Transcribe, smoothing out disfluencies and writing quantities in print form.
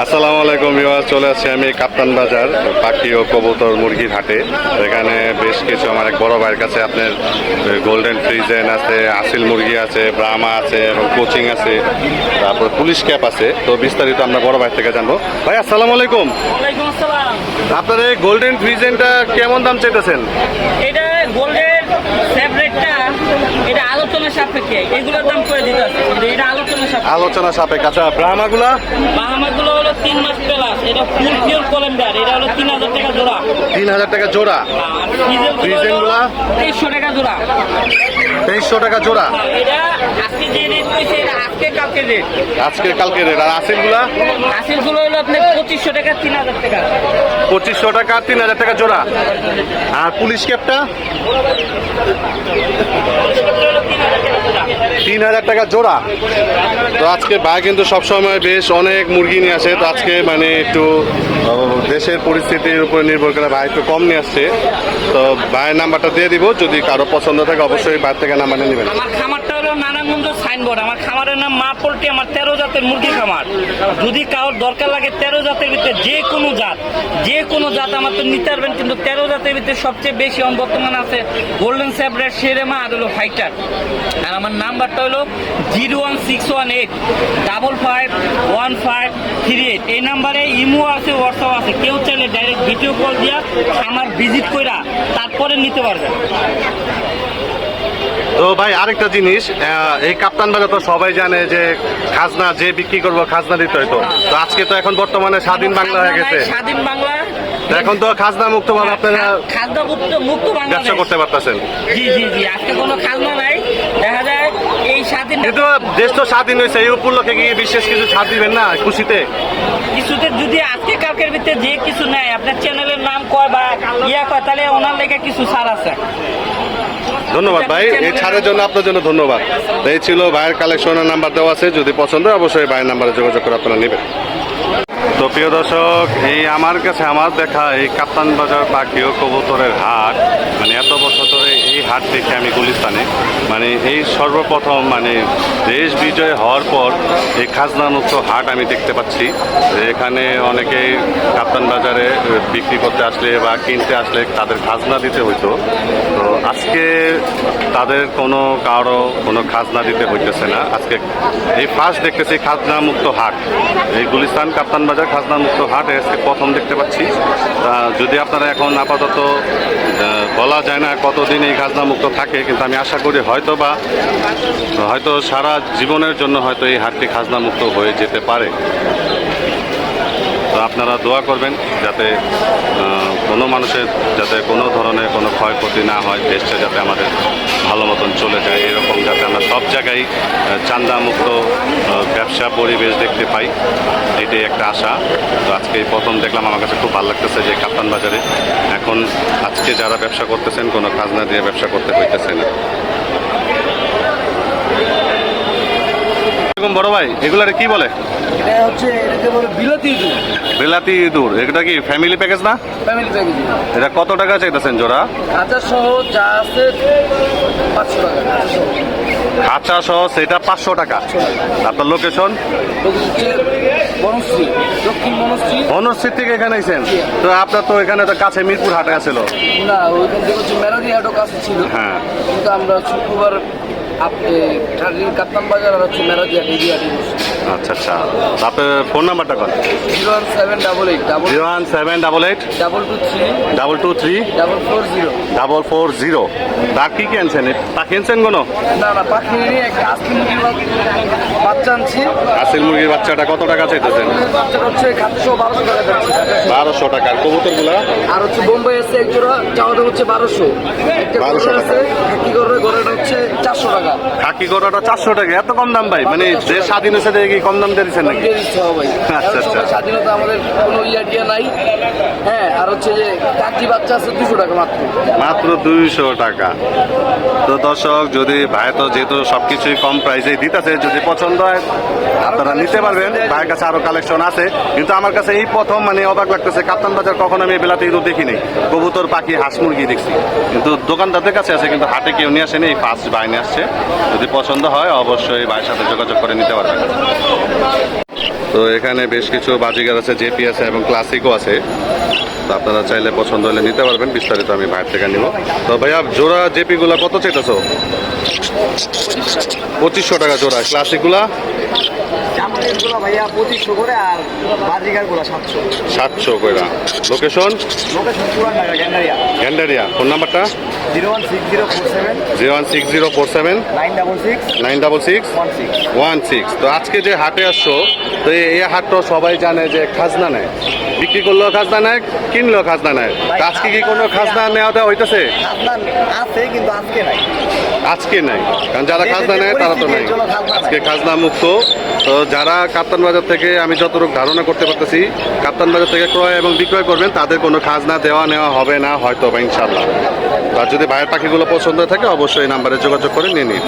আসসালামু আলাইকুম ভিউয়ার্স, চলে আসছি আমি কাপ্তান বাজার পাখি ও কবুতর মুরগির হাটে। এখানে বেশ কিছু আমার এক বড় ভাইয়ের কাছে আপনার গোল্ডেন ফ্রিজেন আছে, আসিল মুরগি আছে, ব্রাহ্মা আছে এবং কোচিং আছে, তারপর পুলিশ ক্যাপ আছে। তো বিস্তারিত আমরা বড় ভাই থেকে জানবো। ভাই আসসালামু আলাইকুম। ওয়ালাইকুম আসসালাম। আপনার এই গোল্ডেন ফ্রিজেনটা কেমন দাম চাইতেছেন? এটা গোল্ডের ফেভারিটটা, এটা আলোচনা সাপেক্ষে এগুলোর দাম করে দিতে আছে, এটা আলোচনা সাপেক্ষে। আলোচনা সাপেক্ষে। আচ্ছা, ব্রাহ্মাগুলা? বাহামাগুলো হলো 3 মাস প্লাস, এটা ফুল পিওর কলম্বিয়ার, এটা হলো 3000 টাকা জোড়া। 3000 টাকা জোড়া। আর ফ্রিজেনগুলা 2300 টাকা জোড়া। 2300 টাকা জোড়া। এটা আজকে যে রেট কইছে, এটা আজকে কালকে রেট। আজকে কালকে রেট। আর আসিলগুলা? আসিলগুলো হলো আপনার 2500 টাকা 3000 টাকা। 2500 টাকা 3000 টাকা জোড়া। আর পুলিশ ক্যাপটা? 3000 টাকা জোড়া। তো আজকে ভাই কিন্তু সবসময় বেশ অনেক মুরগি নিয়ে আসে। তো আজকে মানে একটু দেশের পরিস্থিতির উপর নির্ভর করে ভাই একটু কম নিয়ে আসছে। তো ভাইয়ের নাম্বারটা দিয়ে দিব, যদি কারো পছন্দ থাকে অবশ্যই ভাই থেকে নাম্বার নিয়ে নেবেন। আমার খামারটা হলো নারায়ণগঞ্জ সাইনবোর্ড। আমার খামারের নাম মা পোল্ট্রি। আমার 13 জাতের মুরগি খামার। যদি কারোর দরকার লাগে 13 জাতের ভিতরে যে কোনো জাত আমার তো নিতে পারবেন, কিন্তু 13 জাতের ভিতরে সবচেয়ে বেশি বর্তমানে আছে গোল্ডেন স্যাব্রেড, শেরেমা আর হলো ফাইটার। আর আমার নাম্বারটা হলো 01618 551538। এই নাম্বারে ইমো আছে, হোয়াটসঅ্যাপ আছে। কেউ চাইলে ডাইরেক্ট ভিডিও কল দিয়া আমার ভিজিট কইরা তারপরে নিতে পারবেন। তো ভাই আরেকটা জিনিস, এই কাপ্তান বাজার তো সবাই জানে যে খাজনা যে বিক্রি করবো খাজনা দিতে হয়তো। তো আজকে তো এখন বর্তমানে স্বাধীন বাংলা হয়ে গেছে। স্বাধীন বাংলা, এখন তো খাজনা মুক্ত ভাবে আপনারা খাজনা মুক্ত বাংলাদেশ ব্যবসা করতে পারতেছেন। জি জি জি, আজকে কোনো খাজনা নাই। দেখা যায় এই স্বাধীন, কিন্তু দেশ তো স্বাধীন হয়েছে, এই উপলক্ষে কি বিশেষ কিছু ছাড় দিবেন না খুশিতে? কিছুতে যদি আজকে কালকের ভিতরে যে কিছু নেয়, আপনার চ্যানেলের নাম কয় বা কয়, তাহলে ওনার লেগে কিছু ছাড় আছে। ধন্যবাদ ভাই, এই ছাড়ের জন্য আপনার জন্য ধন্যবাদ। এই ছিল ভাইয়ের কালেকশনের নাম্বার দেওয়া আছে, যদি পছন্দ হয় অবশ্যই ভাইয়ের নাম্বারে যোগাযোগ করে আপনারা নেবেন। তো প্রিয় দর্শক, এই আমার কাছে আমার দেখা এই কাপ্তান বাজার পাখি ও কবুতরের হাট, মানে এত বছর ধরে এই হাট দেখে আমি গুলিস্তানে, মানে এই সর্বপ্রথম মানে দেশ বিজয় হওয়ার পর এই খাজনামুক্ত হাট আমি দেখতে পাচ্ছি। এখানে অনেকেই কাপ্তান বাজারে বিক্রি করতে আসলে বা কিনতে আসলে তাদের খাজনা দিতে হইতো। তো আজকে তাদের কারো কোনো খাজনা দিতে হইতেছে না। আজকে এই ফার্স্ট দেখতেছি খাজনা মুক্ত হাট। এই গুলিস্তান কাপ্তান বাজার খাজনা মুক্ত হাট আজকে প্রথম দেখতে পাচ্ছি। যদি আপনারা এখন আপাতত বলা যায় না কতদিন এই খাজনা মুক্ত থাকে, কিন্তু আমি আশা করি হয়তো সারা জীবনের জন্য হয়তো এই হাটটি খাজনা মুক্ত হয়ে যেতে পারে। তো আপনারা দোয়া করবেন যাতে কোনো মানুষের যাতে কোনো ধরনের কোনো ক্ষয়ক্ষতি না হয়, দেশটা যাতে আমাদের ভালো মতন চলে যায়, এরকম যাতে আমরা সব জায়গায় চাঁদামুক্ত ব্যবসা পরিবেশ দেখতে পাই, এটাই একটা আশা। তো আজকে প্রথম দেখলাম, আমার কাছে খুব ভালো লাগতেছে যে কাপ্তান বাজারে এখন আজকে যারা ব্যবসা করতেছেন কোনো খাজনা দিয়ে ব্যবসা করতে হইতেছে না। বড় ভাই, এগুলারে কি বলে? এটা হচ্ছে এটাকে বলে বিলাতি ইঁদুর। বিলাতি ইঁদুর, এটা কি ফ্যামিলি প্যাকেজ না? Family package. এটা কত টাকা চাইতেছেন জোড়া? খাঁচা সহ যা আছে 500 টাকা। খাঁচা সহ সেটা 500 টাকা। আপনার লোকেশন? হচ্ছে বনশ্রী, দক্ষিণ বনশ্রী। বনশ্রী থেকে এখানে আইছেন? তো আপনার তো এখানে তো কাছে মিরপুর হাটে আছিল। না, ওইখান থেকে হচ্ছে মেরাদি হাটও কাছে ছিল। হ্যাঁ, কিন্তু আমরা শুক্রবার কাপ্তান বাজার আর হচ্ছে মেরাদি হাট এই হাটে বসি। আচ্ছা আচ্ছা। আপনার ফোন নাম্বারটা কত? 01788 01788 223 223 440। তার কি কি আনছেন? পাখি আনছেন কোনো? না না, পাখি নিয়ে একটা আজকে মুরগির বাচ্চা আনছি। আসিল মুরগির বাচ্চাটা কত টাকা চাইতেছেন? বাচ্চাটা হচ্ছে খাদ্য 1200 টাকা যাচ্ছে। 1200 টাকা। কবুতরগুলা? আর হচ্ছে বোম্বাই আছে এক জোড়া, চাওয়াটা হচ্ছে 1200। একটা 1200 গরুর আছে খাকি গরুর, গরুটা হচ্ছে 400 টাকা। খাকি গরুটা 400 টাকা? এত কম দাম ভাই? মানে যে স্বাধীন হয়েছে দেখি কম দাম দিয়ে দিচ্ছেন নাকি? দিয়ে দিচ্ছে ভাই। আচ্ছা, আচ্ছা। সবাই স্বাধীনতা, আমাদের কোনো ইয়া নাই। হ্যাঁ, আর হচ্ছে যে কাকি বাচ্চা আছে 200 টাকা মাত্র। মাত্র 200 টাকা। তো দর্শক, যদি ভাই তো যেহেতু সবকিছুই কম প্রাইসে দিতেছে, যদি পছন্দ হয় আপনারা নিতে পারবেন। ভাইয়ের কাছে আরো কালেকশন আছে, কিন্তু আমার কাছে এই প্রথম মানে অবাক লাগতেছে। কাপ্তান বাজার কখনো আমি বিলাতি ইঁদুর দেখিনি, কবুতর, পাখি, হাঁস মুরগি দেখছি, কিন্তু দোকানদারদের কাছে আছে, কিন্তু হাটে কেউ নিয়ে আসেনি। এই ফার্স্ট ভাই নিয়ে আসছে। যদি পছন্দ হয় অবশ্যই ভাইয়ের সাথে যোগাযোগ করে নিতে পারবেন। তো এখানে বেশ কিছু বাজিগার আছে, জেপি আছে এবং ক্লাসিকও আছে। তো আপনারা চাইলে পছন্দ হলে নিতে পারবেন, বিস্তারিত আমি বাইরে থেকে নিব। তো ভাইয়া জোড়া জেপিগুলা কত চাইতেছো? 2500 টাকা জোড়া। ক্লাসিকগুলা চামড়িগুলো ভাইয়া 2500 করে আর বাজিগারগুলো 700। 700 করে। লোকেশন লোকেশন পুরান ঢাকা গ্যান্ডারিয়া। গ্যান্ডারিয়া। ফোন নাম্বারটা 016047 016047 966 966 16। তো আজকে যে হাটে আসছো, তো এই হাটটা সবাই জানে যে খাজনা নেয়, বিক্রি করলেও খাজনা নেয়, কিনলেও খাজনা নেয়। তো আজকে কি কোনো খাজনা নেওয়া দেওয়া হইতেছে? আপনার আছে কিন্তু আজকে নাই। আজকে নাই, কারণ যারা খাজনা নেয় তারা তো নাই। আজকে খাজনা মুক্ত। তো যারা কাপ্তান বাজার থেকে, আমি যতটুকু ধারণা করতে পারতেছি, কাপ্তান বাজার থেকে ক্রয় এবং বিক্রয় করবেন, তাদের কোনো খাজনা দেওয়া নেওয়া হবে না হয়তো বা, ইনশাল্লাহ। আর যদি বাইরের পাখিগুলো পছন্দ থাকে অবশ্যই এই নাম্বারে যোগাযোগ করে নিয়ে নিন।